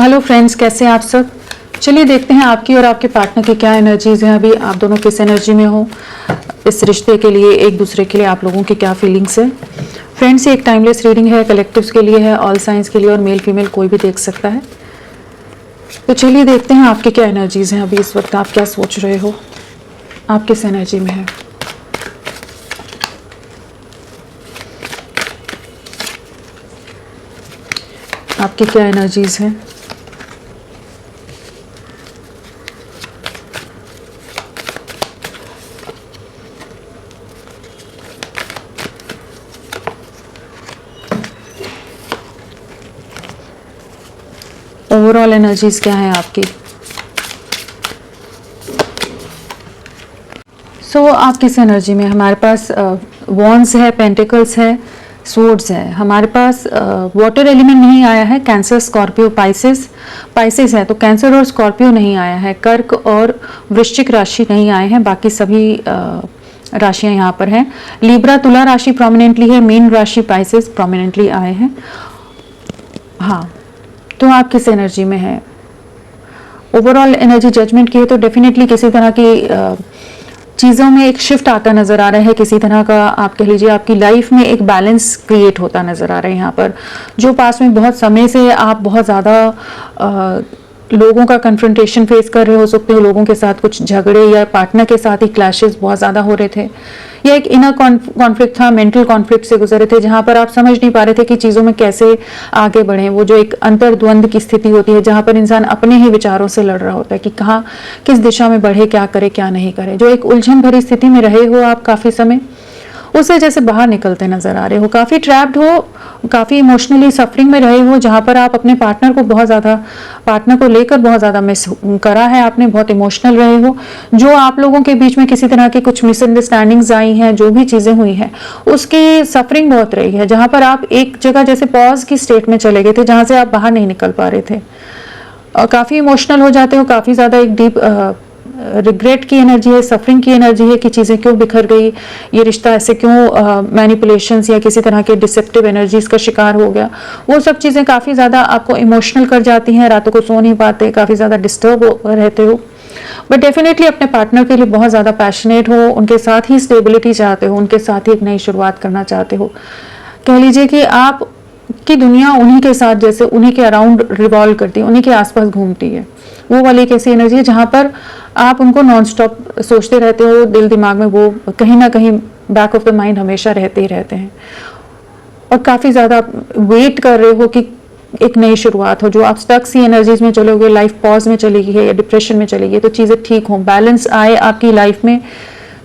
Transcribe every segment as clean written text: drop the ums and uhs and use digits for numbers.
Hello friends, कैसे हैं आप सब। चलिए देखते हैं आपकी और आपके पार्टनर की क्या एनर्जीज हैं। अभी आप दोनों किस एनर्जी में हो, इस रिश्ते के लिए, एक दूसरे के लिए आप लोगों की क्या फीलिंग्स है। फ्रेंड्स, ये एक टाइमलेस रीडिंग है, कलेक्टिव्स के लिए है, ऑल साइंस के लिए, और मेल फीमेल कोई भी देख सकता है। तो चलिए देखते हैं आपकी क्या एनर्जीज हैं। अभी इस वक्त आप क्या सोच रहे हो, आप किस एनर्जी में है। आपकी क्या एनर्जीज हैं। ओवरऑल एनर्जीज क्या है आपकी। आप किस एनर्जी में। हमारे पास वॉन्ड्स है, पेंटिकल्स है, स्वॉर्ड्स है। हमारे पास वाटर एलिमेंट नहीं आया है। कैंसर, स्कॉर्पियो, पाइसेस है, तो कैंसर और स्कॉर्पियो नहीं आया है। कर्क और वृश्चिक राशि नहीं आए हैं। बाकी सभी राशियां यहाँ पर हैं। लिब्रा, तुला राशि प्रोमिनेंटली है। मीन राशि, पाइसेस प्रोमिनेंटली आए हैं। हाँ, तो आप किस एनर्जी में है। ओवरऑल एनर्जी जजमेंट की है तो डेफिनेटली किसी तरह की चीज़ों में एक शिफ्ट आता नज़र आ रहा है। किसी तरह का आप कह लीजिए आपकी लाइफ में एक बैलेंस क्रिएट होता नज़र आ रहा है यहाँ पर। जो पास में बहुत समय से आप बहुत ज़्यादा लोगों का कन्फ्रंटेशन फेस कर रहे हो सकते हो, लोगों के साथ कुछ झगड़े या पार्टनर के साथ ही क्लैशेस बहुत ज़्यादा हो रहे थे, या एक इनर कॉन्फ्लिक्ट था, मेंटल कॉन्फ्लिक्ट से गुजरे थे, जहाँ पर आप समझ नहीं पा रहे थे कि चीज़ों में कैसे आगे बढ़ें। वो जो एक अंतर्द्वंद की स्थिति होती है, जहाँ पर इंसान अपने ही विचारों से लड़ रहा होता है कि कहाँ किस दिशा में बढ़े, क्या करे क्या नहीं करे। जो एक उलझन भरी स्थिति में रहे हो आप काफ़ी समय, उससे जैसे बाहर निकलते नजर आ रहे हो। काफ़ी ट्रैप्ड हो, काफ़ी इमोशनली सफरिंग में रहे हो, जहाँ पर आप अपने पार्टनर को लेकर बहुत ज़्यादा मिस करा है आपने, बहुत इमोशनल रहे हो। जो आप लोगों के बीच में किसी तरह की कुछ मिसअंडरस्टैंडिंग्स आई हैं, जो भी चीज़ें हुई हैं, उसकी सफरिंग बहुत रही है, जहाँ पर आप एक जगह जैसे पॉज की स्टेट में चले गए थे, जहाँ से आप बाहर नहीं निकल पा रहे थे। और काफ़ी इमोशनल हो जाते हो, काफ़ी ज़्यादा एक डीप रिग्रेट की एनर्जी है, सफरिंग की एनर्जी है कि चीज़ें क्यों बिखर गई, ये रिश्ता ऐसे क्यों मैनिपुलेशंस या किसी तरह के डिसेप्टिव एनर्जीज का शिकार हो गया। वो सब चीज़ें काफ़ी ज़्यादा आपको इमोशनल कर जाती हैं, रातों को सो नहीं पाते, काफ़ी ज़्यादा डिस्टर्ब रहते हो। बट डेफिनेटली अपने पार्टनर के लिए बहुत ज़्यादा पैशनेट हो, उनके साथ ही स्टेबिलिटी चाहते हो, उनके साथ ही एक नई शुरुआत करना चाहते हो। कह लीजिए कि आप की दुनिया उन्हीं के साथ, जैसे उन्हीं के अराउंड रिवॉल्व करती है, उन्हीं के आसपास घूमती है। वो वाली एक ऐसी एनर्जी है जहाँ पर आप उनको नॉन स्टॉप सोचते रहते हो, दिल दिमाग में वो कहीं ना कहीं बैक ऑफ द माइंड हमेशा रहते ही रहते हैं, और काफ़ी ज़्यादा वेट कर रहे हो कि एक नई शुरुआत हो। जो आप स्टक सी एनर्जीज में चलोगे, लाइफ पॉज में चली गई है या डिप्रेशन में चली गई, तो चीज़ें ठीक हों, बैलेंस आए आपकी लाइफ में।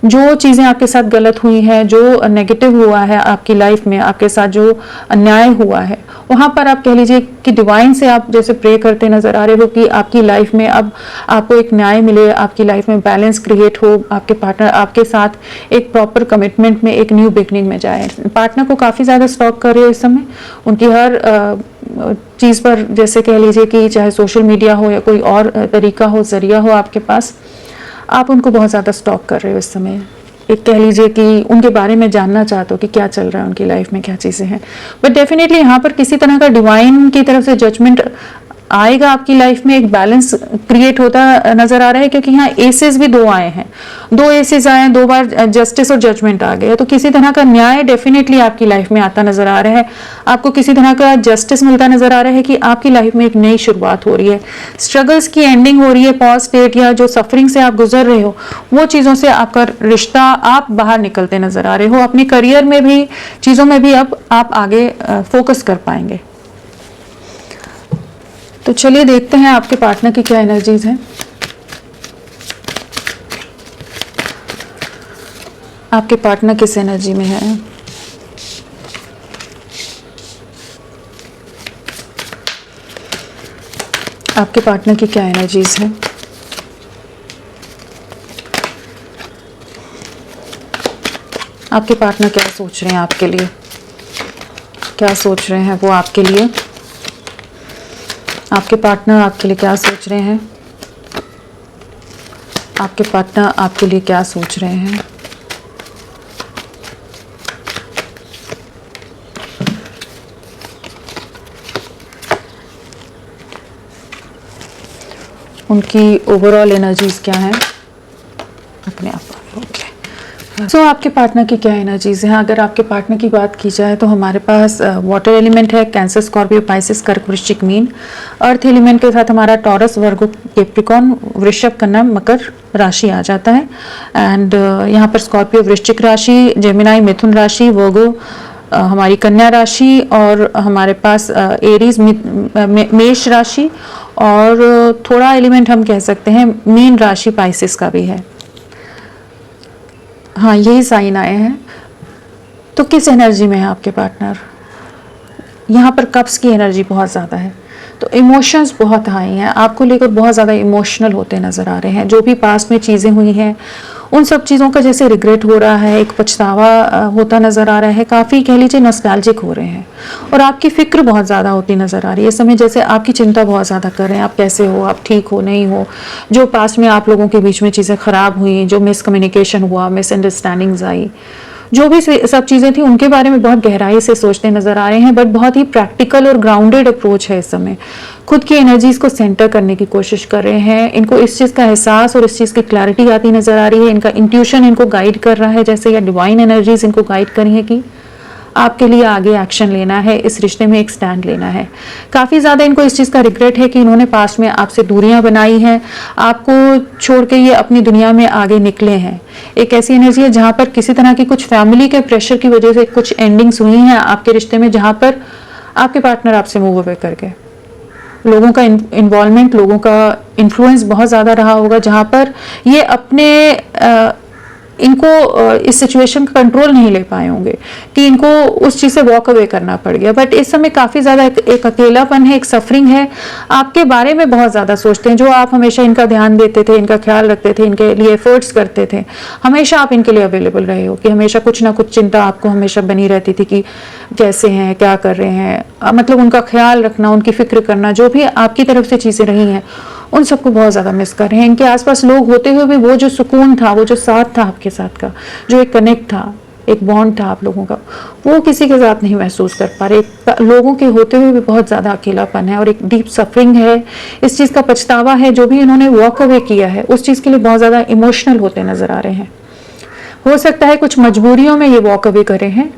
जो चीज़ें आपके साथ गलत हुई हैं, जो नेगेटिव हुआ है आपकी लाइफ में, आपके साथ जो अन्याय हुआ है, वहाँ पर आप कह लीजिए कि डिवाइन से आप जैसे प्रे करते नजर आ रहे हो कि आपकी लाइफ में अब आपको एक न्याय मिले, आपकी लाइफ में बैलेंस क्रिएट हो, आपके पार्टनर आपके साथ एक प्रॉपर कमिटमेंट में, एक न्यू बिगनिंग में जाए। पार्टनर को काफ़ी ज़्यादा स्टॉक कर रहे हो इस समय, उनकी हर चीज़ पर, जैसे कह लीजिए कि चाहे सोशल मीडिया हो या कोई और तरीका हो, जरिया हो आपके पास, आप उनको बहुत ज़्यादा स्टॉक कर रहे हो इस समय। एक कह लीजिए कि उनके बारे में जानना चाहते हो कि क्या चल रहा है उनकी लाइफ में, क्या चीज़ें हैं। बट डेफिनेटली यहाँ पर किसी तरह का डिवाइन की तरफ से जजमेंट आएगा आपकी लाइफ में, एक बैलेंस क्रिएट होता नजर आ रहा है, क्योंकि यहाँ एसेस भी 2 आए हैं, 2 एसेस आए हैं, 2 बार जस्टिस और जजमेंट आ गया, तो किसी तरह का न्याय डेफिनेटली आपकी लाइफ में आता नजर आ रहा है। आपको किसी तरह का जस्टिस मिलता नजर आ रहा है कि आपकी लाइफ में एक नई शुरुआत हो रही है, स्ट्रगल्स की एंडिंग हो रही है, पॉज स्टेट या जो सफरिंग से आप गुजर रहे हो, वो चीज़ों से आपका रिश्ता, आप बाहर निकलते नजर आ रहे हो। अपने करियर में भी, चीज़ों में भी अब आप आगे फोकस कर पाएंगे। तो चलिए देखते हैं आपके पार्टनर की क्या एनर्जीज हैं। आपके पार्टनर किस एनर्जी में है। आपके पार्टनर की क्या एनर्जीज हैं। आपके पार्टनर क्या सोच रहे हैं आपके लिए, क्या सोच रहे हैं वो आपके लिए। आपके पार्टनर आपके लिए क्या सोच रहे हैं। आपके पार्टनर आपके लिए क्या सोच रहे हैं। उनकी ओवरऑल एनर्जीज क्या हैं अपने आप। ओके, सो आपके पार्टनर की क्या एनर्जीज हैं? अगर आपके पार्टनर की बात की जाए तो हमारे पास वाटर एलिमेंट है, कैंसर, स्कॉर्पियो, पाइसेस, कर्क, वृश्चिक, मीन। अर्थ एलिमेंट के साथ हमारा टॉरस, वर्गो, कैप्रिकॉर्न, वृषभ, कन्या, मकर राशि आ जाता है। एंड यहाँ पर स्कॉर्पियो वृश्चिक राशि, जेमिनाई मिथुन राशि, वर्गो हमारी कन्या राशि, और हमारे पास एरीज मेष राशि, और थोड़ा एलिमेंट हम कह सकते हैं मीन राशि पाइसेस का भी है। हाँ, यही साइन आए हैं। तो किस एनर्जी में है आपके पार्टनर? यहाँ पर कप्स की एनर्जी बहुत ज़्यादा है, तो इमोशंस बहुत हाई हैं, आपको लेकर बहुत ज़्यादा इमोशनल होते नज़र आ रहे हैं। जो भी पास्ट में चीज़ें हुई हैं उन सब चीज़ों का जैसे रिग्रेट हो रहा है, एक पछतावा होता नज़र आ रहा है, काफ़ी कह लीजिए नॉस्टैल्जिक हो रहे हैं। और आपकी फ़िक्र बहुत ज़्यादा होती नज़र आ रही है इस समय, जैसे आपकी चिंता बहुत ज़्यादा कर रहे हैं, आप कैसे हो, आप ठीक हो नहीं हो, जो पास्ट में आप लोगों के बीच में चीज़ें ख़राब हुई, जो मिसकम्युनिकेशन हुआ, मिसअंडरस्टैंडिंग्स आई, जो भी सब चीज़ें थी उनके बारे में बहुत गहराई से सोचते नज़र आ रहे हैं। बट बहुत ही प्रैक्टिकल और ग्राउंडेड अप्रोच है इस समय। खुद की एनर्जीज को सेंटर करने की कोशिश कर रहे हैं। इनको इस चीज़ का एहसास और इस चीज़ की क्लैरिटी आती नज़र आ रही है। इनका इंट्यूशन इनको गाइड कर रहा है, जैसे या डिवाइन एनर्जीज इनको गाइड करी है कि आपके लिए आगे एक्शन लेना है, इस रिश्ते में एक स्टैंड लेना है। काफ़ी ज़्यादा इनको इस चीज़ का रिग्रेट है कि इन्होंने पास्ट में आपसे दूरियां बनाई हैं, आपको छोड़ के ये अपनी दुनिया में आगे निकले हैं। एक ऐसी एनर्जी है जहाँ पर किसी तरह की कुछ फैमिली के प्रेशर की वजह से कुछ एंडिंग्स हुई हैं आपके रिश्ते में, जहाँ पर आपके पार्टनर आपसे मूव अवे कर गए। लोगों का इन्वॉल्वमेंट, लोगों का इन्फ्लुएंस बहुत ज़्यादा रहा होगा, जहाँ पर ये अपने इनको इस सिचुएशन का कंट्रोल नहीं ले पाए होंगे कि इनको उस चीज़ से वॉक अवे करना पड़ गया। बट इस समय काफ़ी ज़्यादा एक अकेलापन है, एक सफरिंग है, आपके बारे में बहुत ज़्यादा सोचते हैं। जो आप हमेशा इनका ध्यान देते थे, इनका ख्याल रखते थे, इनके लिए एफर्ट्स करते थे, हमेशा आप इनके लिए अवेलेबल रहे हो, कि हमेशा कुछ ना कुछ चिंता आपको हमेशा बनी रहती थी कि कैसे हैं, क्या कर रहे हैं, मतलब उनका ख्याल रखना, उनकी फिक्र करना, जो भी आपकी तरफ से चीज़ें रही हैं उन सबको बहुत ज़्यादा मिस कर रहे हैं। इनके आसपास लोग होते हुए भी वो जो सुकून था, वो जो साथ था आपके साथ का, जो एक कनेक्ट था, एक बॉन्ड था आप लोगों का, वो किसी के साथ नहीं महसूस कर पा रहे। लोगों के होते हुए भी बहुत ज़्यादा अकेलापन है और एक डीप सफरिंग है। इस चीज़ का पछतावा है, जो भी इन्होंने वॉक अवे किया है उस चीज़ के लिए बहुत ज़्यादा इमोशनल होते नज़र आ रहे हैं। हो सकता है कुछ मजबूरियों में ये वॉक अवे करे हैं,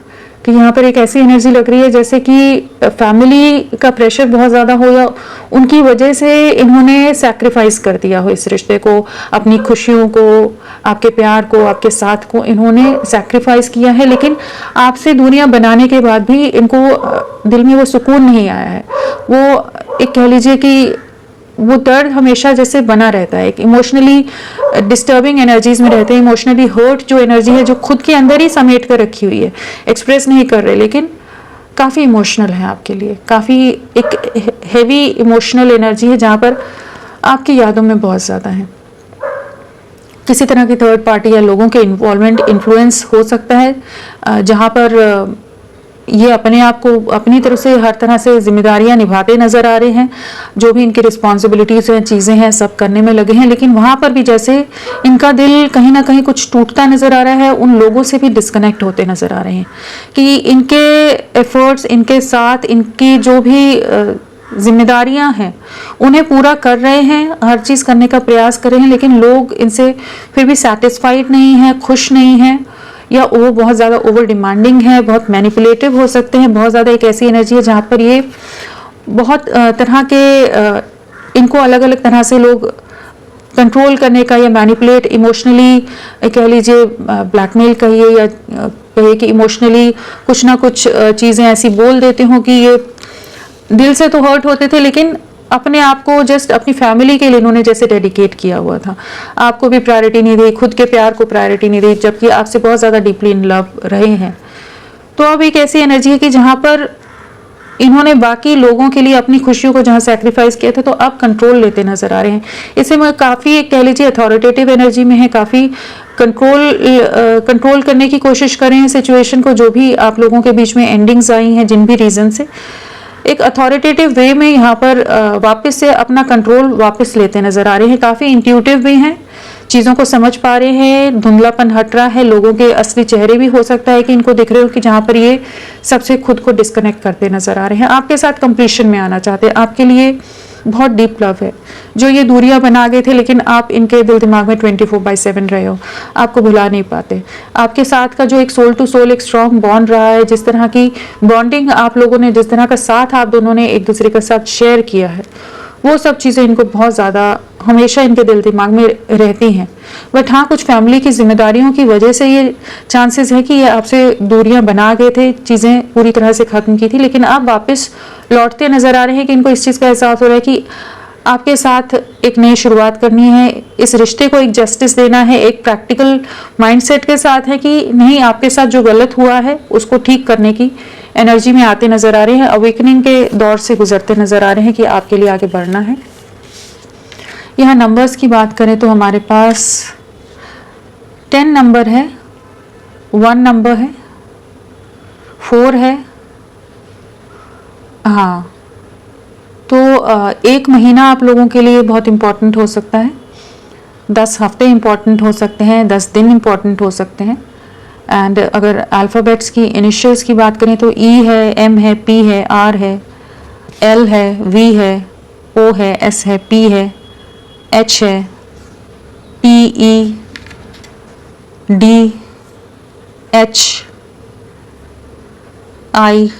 कि यहाँ पर एक ऐसी एनर्जी लग रही है जैसे कि फैमिली का प्रेशर बहुत ज़्यादा हो, या उनकी वजह से इन्होंने सैक्रिफाइस कर दिया हो इस रिश्ते को, अपनी खुशियों को, आपके प्यार को, आपके साथ को इन्होंने सैक्रिफाइस किया है। लेकिन आपसे दूरियां बनाने के बाद भी इनको दिल में वो सुकून नहीं आया है। वो एक कह लीजिए कि वो दर्द हमेशा जैसे बना रहता है, एक इमोशनली डिस्टर्बिंग एनर्जीज में रहते हैं, इमोशनली हर्ट जो एनर्जी है, जो खुद के अंदर ही समेट कर रखी हुई है, एक्सप्रेस नहीं कर रहे, लेकिन काफ़ी इमोशनल है आपके लिए, काफ़ी एक हेवी इमोशनल एनर्जी है, जहाँ पर आपकी यादों में बहुत ज़्यादा है। किसी तरह की थर्ड पार्टी या लोगों के इन्वॉल्वमेंट, इन्फ्लुएंस हो सकता है, जहाँ पर ये अपने आप को अपनी तरफ से हर तरह से जिम्मेदारियां निभाते नजर आ रहे हैं। जो भी इनकी रिस्पॉन्सिबिलिटीज हैं, चीज़ें हैं, सब करने में लगे हैं। लेकिन वहाँ पर भी जैसे इनका दिल कहीं ना कहीं कुछ टूटता नजर आ रहा है, उन लोगों से भी डिस्कनेक्ट होते नजर आ रहे हैं, कि इनके एफर्ट्स, इनके साथ इनकी जो भी जिम्मेदारियां हैं उन्हें पूरा कर रहे हैं, हर चीज़ करने का प्रयास कर रहे हैं, लेकिन लोग इनसे फिर भी सेटिस्फाइड नहीं हैं, खुश नहीं हैं, या वो बहुत ज़्यादा ओवर डिमांडिंग है, बहुत मैनिपुलेटिव हो सकते हैं। बहुत ज़्यादा एक ऐसी एनर्जी है जहाँ पर ये बहुत तरह के इनको अलग अलग तरह से लोग कंट्रोल करने का या मैनिपुलेट, इमोशनली कह लीजिए, ब्लैकमेल कहिए, या कहिए कि इमोशनली कुछ ना कुछ चीज़ें ऐसी बोल देते हो कि ये दिल से तो हर्ट होते थे, लेकिन अपने आप को जस्ट अपनी फैमिली के लिए इन्होंने जैसे डेडिकेट किया हुआ था, आपको भी प्रायोरिटी नहीं दी, खुद के प्यार को प्रायोरिटी नहीं दी, जबकि आपसे बहुत ज़्यादा डीपली इन लव रहे हैं। तो अब एक ऐसी एनर्जी है कि जहाँ पर इन्होंने बाकी लोगों के लिए अपनी खुशियों को जहाँ सैक्रिफाइस किया था, तो अब कंट्रोल लेते नजर आ रहे हैं। इसे मैं काफ़ी कह लीजिए अथॉरिटेटिव एनर्जी में है, काफ़ी कंट्रोल करने की कोशिश कर रहे हैं सिचुएशन को, जो भी आप लोगों के बीच में एंडिंग्स आई हैं जिन भी रीज़न से, एक अथॉरिटेटिव वे में यहाँ पर वापस से अपना कंट्रोल वापस लेते नजर आ रहे हैं। काफ़ी इंट्यूटिव भी हैं, चीज़ों को समझ पा रहे हैं, धुंधलापन हट रहा है, लोगों के असली चेहरे भी हो सकता है कि इनको दिख रहे हो कि जहाँ पर ये सबसे खुद को डिस्कनेक्ट करते नजर आ रहे हैं, आपके साथ कंप्लीशन में आना चाहते हैं, आपके लिए बहुत डीप लव है। जो ये दूरियां बना गए थे, लेकिन आप इनके दिल दिमाग में 24/7 रहे हो, आपको भुला नहीं पाते। आपके साथ का जो एक सोल टू सोल एक स्ट्रॉन्ग बॉन्ड रहा है, जिस तरह की बॉन्डिंग आप लोगों ने, जिस तरह का साथ आप दोनों ने एक दूसरे के साथ शेयर किया है, वो सब चीज़ें इनको बहुत ज़्यादा हमेशा इनके दिल दिमाग में रहती हैं। बट हाँ, कुछ फैमिली की जिम्मेदारियों की वजह से ये चांसेस है कि ये आपसे दूरियां बना गए थे, चीज़ें पूरी तरह से ख़त्म की थी, लेकिन अब वापस लौटते नज़र आ रहे हैं कि इनको इस चीज़ का एहसास हो रहा है कि आपके साथ एक नई शुरुआत करनी है, इस रिश्ते को एक जस्टिस देना है, एक प्रैक्टिकल माइंडसेट के साथ है कि नहीं, आपके साथ जो गलत हुआ है उसको ठीक करने की एनर्जी में आते नजर आ रहे हैं, अवेकनिंग के दौर से गुजरते नजर आ रहे हैं कि आपके लिए आगे बढ़ना है। यहाँ नंबर्स की बात करें तो हमारे पास 10 नंबर है, 1 नंबर है, 4 है। हाँ, तो एक महीना आप लोगों के लिए बहुत इम्पॉर्टेंट हो सकता है, 10 हफ्ते इम्पॉर्टेंट हो सकते हैं, 10 दिन इम्पॉर्टेंट हो सकते हैं। एंड अगर अल्फ़ाबेट्स की इनिशियल्स की बात करें तो ई है, एम है, पी है, आर है, एल है, वी है, ओ है, एस है, पी है, एच है, पी, ई, डी, एच, आई,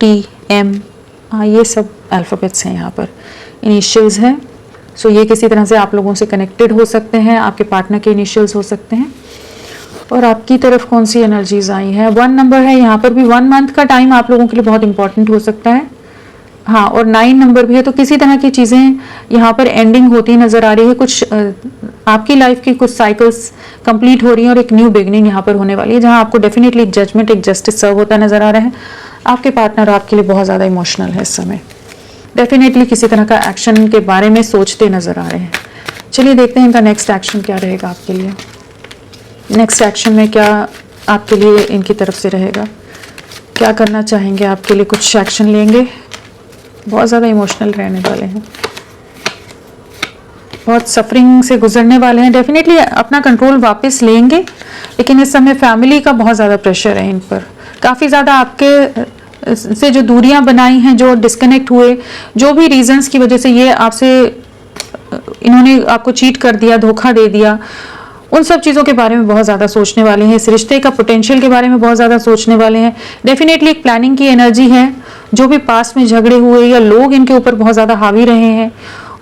टी, एम, ये सब अल्फ़ाबेट्स हैं, यहाँ पर इनिशियल्स हैं। सो ये किसी तरह से आप लोगों से कनेक्टेड हो सकते हैं, आपके पार्टनर के इनिशियल्स हो सकते हैं। और आपकी तरफ कौन सी एनर्जीज आई है? 1 नंबर है, यहाँ पर भी 1 मंथ का टाइम आप लोगों के लिए बहुत इंपॉर्टेंट हो सकता है। हाँ, और 9 नंबर भी है, तो किसी तरह की चीज़ें यहाँ पर एंडिंग होती नज़र आ रही है। कुछ आपकी लाइफ की कुछ साइकिल्स कंप्लीट हो रही हैं और एक न्यू बिगनिंग यहाँ पर होने वाली है, जहाँ आपको डेफिनेटली एक जजमेंट, एक जस्टिस सर्व होता नज़र आ रहा है। आपके पार्टनर आपके लिए बहुत ज़्यादा इमोशनल है इस समय, डेफिनेटली किसी तरह का एक्शन के बारे में सोचते नज़र आ रहे हैं। चलिए देखते हैं इनका नेक्स्ट एक्शन क्या रहेगा आपके लिए। नेक्स्ट एक्शन में क्या आपके लिए इनकी तरफ से रहेगा, क्या करना चाहेंगे आपके लिए, कुछ एक्शन लेंगे। बहुत ज़्यादा इमोशनल रहने वाले हैं, बहुत सफरिंग से गुजरने वाले हैं, डेफिनेटली अपना कंट्रोल वापस लेंगे, लेकिन इस समय फैमिली का बहुत ज़्यादा प्रेशर है इन पर। काफ़ी ज़्यादा आपके से जो दूरियां बनाई हैं, जो डिस्कनेक्ट हुए, जो भी रीजंस की वजह से ये आपसे, इन्होंने आपको चीट कर दिया, धोखा दे दिया, उन सब चीज़ों के बारे में बहुत ज़्यादा सोचने वाले हैं। इस रिश्ते का पोटेंशियल के बारे में बहुत ज़्यादा सोचने वाले हैं। डेफिनेटली एक प्लानिंग की एनर्जी है। जो भी पास्ट में झगड़े हुए या लोग इनके ऊपर बहुत ज़्यादा हावी रहे हैं,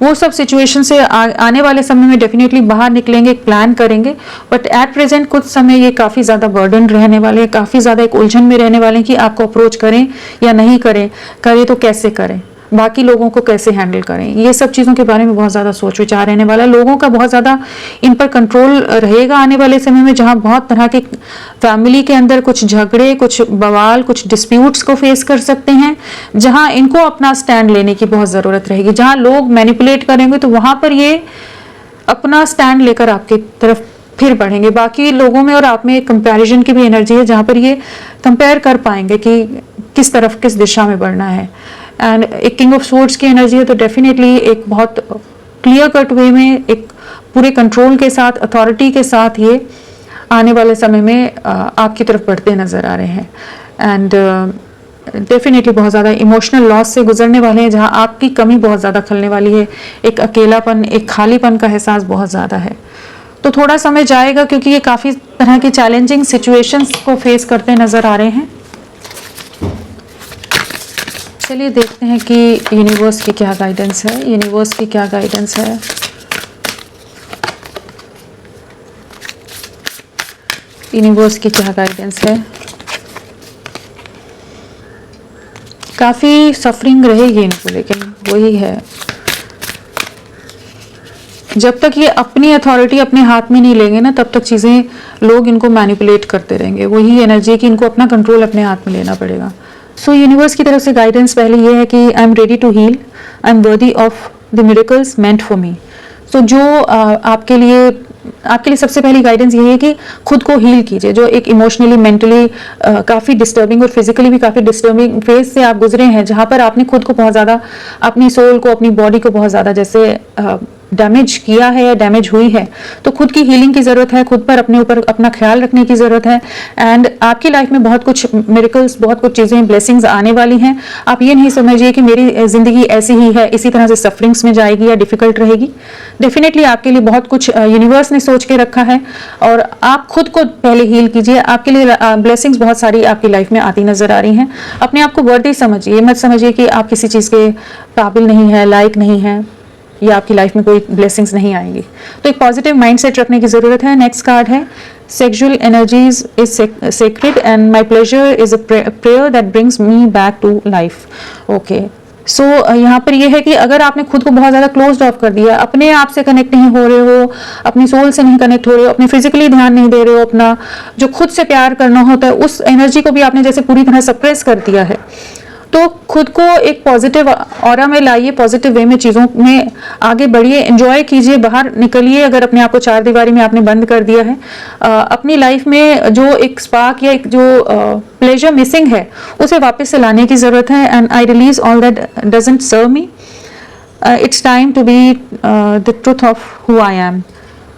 वो सब सिचुएशन से आने वाले समय में डेफिनेटली बाहर निकलेंगे, एक प्लान करेंगे। बट एट प्रेजेंट कुछ समय ये काफ़ी ज़्यादा बर्डन रहने वाले हैं, काफ़ी ज़्यादा एक उलझन में रहने वाले हैं कि आपको अप्रोच करें या नहीं करें, करें तो कैसे करें, बाकी लोगों को कैसे हैंडल करें। ये सब चीज़ों के बारे में बहुत ज़्यादा सोच विचार रहने वाला है। लोगों का बहुत ज़्यादा इन पर कंट्रोल रहेगा आने वाले समय में, जहाँ बहुत तरह के फैमिली के अंदर कुछ झगड़े, कुछ बवाल, कुछ डिस्प्यूट्स को फेस कर सकते हैं, जहाँ इनको अपना स्टैंड लेने की बहुत ज़रूरत रहेगी। जहाँ लोग मैनिपुलेट करेंगे तो वहाँ पर ये अपना स्टैंड लेकर आपकी तरफ फिर बढ़ेंगे। बाकी लोगों में और आप में एक कंपैरिजन की भी एनर्जी है, जहाँ पर ये कंपेयर कर पाएंगे कि किस तरफ, किस दिशा में बढ़ना है। एंड एक किंग ऑफ स्वॉर्ड्स की एनर्जी है, तो डेफिनेटली एक बहुत क्लियर कट वे में, एक पूरे कंट्रोल के साथ, अथॉरिटी के साथ ये आने वाले समय में आपकी तरफ बढ़ते नज़र आ रहे हैं। एंड डेफिनेटली बहुत ज़्यादा इमोशनल लॉस से गुजरने वाले हैं, जहाँ आपकी कमी बहुत ज़्यादा खलने वाली है। एक अकेलापन, एक खालीपन का एहसास बहुत ज़्यादा है। तो थोड़ा समय जाएगा, क्योंकि ये काफ़ी तरह की चैलेंजिंग सिचुएशंस को फेस करते नज़र आ रहे हैं। चलिए देखते हैं कि यूनिवर्स की क्या गाइडेंस है, यूनिवर्स की क्या गाइडेंस है। यूनिवर्स की क्या गाइडेंस है। काफ़ी सफरिंग रहेगी इनको, लेकिन वही है, जब तक ये अपनी अथॉरिटी अपने हाथ में नहीं लेंगे ना, तब तक चीज़ें, लोग इनको मैनिपुलेट करते रहेंगे। वही एनर्जी है कि इनको अपना कंट्रोल अपने हाथ में लेना पड़ेगा। सो यूनिवर्स की तरफ से गाइडेंस पहले ये है कि I am ready to heal, I am worthy of the miracles meant for me. So जो आपके लिए सबसे पहली गाइडेंस ये है कि खुद को हील कीजिए। जो एक इमोशनली, मेंटली काफ़ी डिस्टर्बिंग और फिजिकली भी काफ़ी डिस्टर्बिंग फेज से आप गुजरे हैं, जहाँ पर आपने खुद को बहुत ज़्यादा, अपनी सोल को, अपनी बॉडी को बहुत ज़्यादा जैसे डैमेज किया है या डैमेज हुई है, तो खुद की हीलिंग की ज़रूरत है, खुद पर अपने ऊपर अपना ख्याल रखने की ज़रूरत है। एंड आपकी लाइफ में बहुत कुछ मिरेकल्स, बहुत कुछ चीज़ें, ब्लेसिंग्स आने वाली हैं। आप ये नहीं समझिए कि मेरी ज़िंदगी ऐसी ही है, इसी तरह से सफरिंग्स में जाएगी या डिफ़िकल्ट रहेगी। डेफिनेटली आपके लिए बहुत कुछ यूनिवर्स ने सोच के रखा है, और आप खुद को पहले हील कीजिए। आपके लिए ब्लेसिंग्स बहुत सारी आपकी लाइफ में आती नज़र आ रही हैं। अपने आप को वर्दी समझिए, मत समझिए कि आप किसी चीज़ के काबिल नहीं है, लायक नहीं है, या आपकी लाइफ में कोई ब्लेसिंग्स नहीं आएंगी। तो एक पॉजिटिव माइंडसेट रखने की ज़रूरत है। नेक्स्ट कार्ड है sexual energies is sacred and my pleasure is a prayer that brings me back to life. Okay, so यहाँ पर यह है कि अगर आपने खुद को बहुत ज़्यादा क्लोज ऑफ कर दिया, अपने आप से कनेक्ट नहीं हो रहे हो, अपनी सोल से नहीं कनेक्ट हो रहे हो, अपने फिजिकली ध्यान नहीं दे रहे हो, अपना जो खुद से प्यार करना होता है उस एनर्जी को भी आपने जैसे पूरी तरह सप्रेस कर दिया है, तो खुद को एक पॉजिटिव ऑरा में लाइए, पॉजिटिव वे में चीज़ों में आगे बढ़िए, एंजॉय कीजिए, बाहर निकलिए। अगर अपने आप को चार दीवारी में आपने बंद कर दिया है, अपनी लाइफ में जो एक स्पार्क या एक जो प्लेजर मिसिंग है उसे वापस से लाने की ज़रूरत है। And I release all that doesn't serve me, it's time to be the truth of who I am.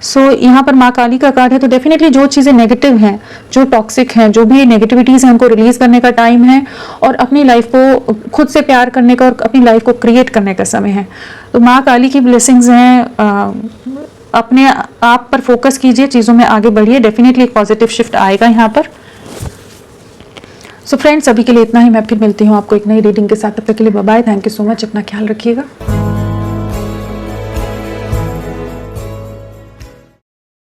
So यहाँ पर माँ काली का कार्ड है, तो डेफिनेटली जो चीज़ें नेगेटिव हैं, जो टॉक्सिक हैं, जो भी नेगेटिविटीज़ हैं, उनको रिलीज़ करने का टाइम है, और अपनी लाइफ को खुद से प्यार करने का और अपनी लाइफ को क्रिएट करने का समय है। तो माँ काली की ब्लेसिंग्स हैं। अपने आप पर फोकस कीजिए, चीज़ों में आगे बढ़िए, डेफिनेटली एक पॉजिटिव शिफ्ट आएगा यहाँ पर। सो फ्रेंड्स, अभी के लिए इतना ही। मैं फिर मिलती हूँ आपको एक नई रीडिंग के साथ। तब तक के लिए bye bye. Thank you so much. अपना ख्याल रखिएगा।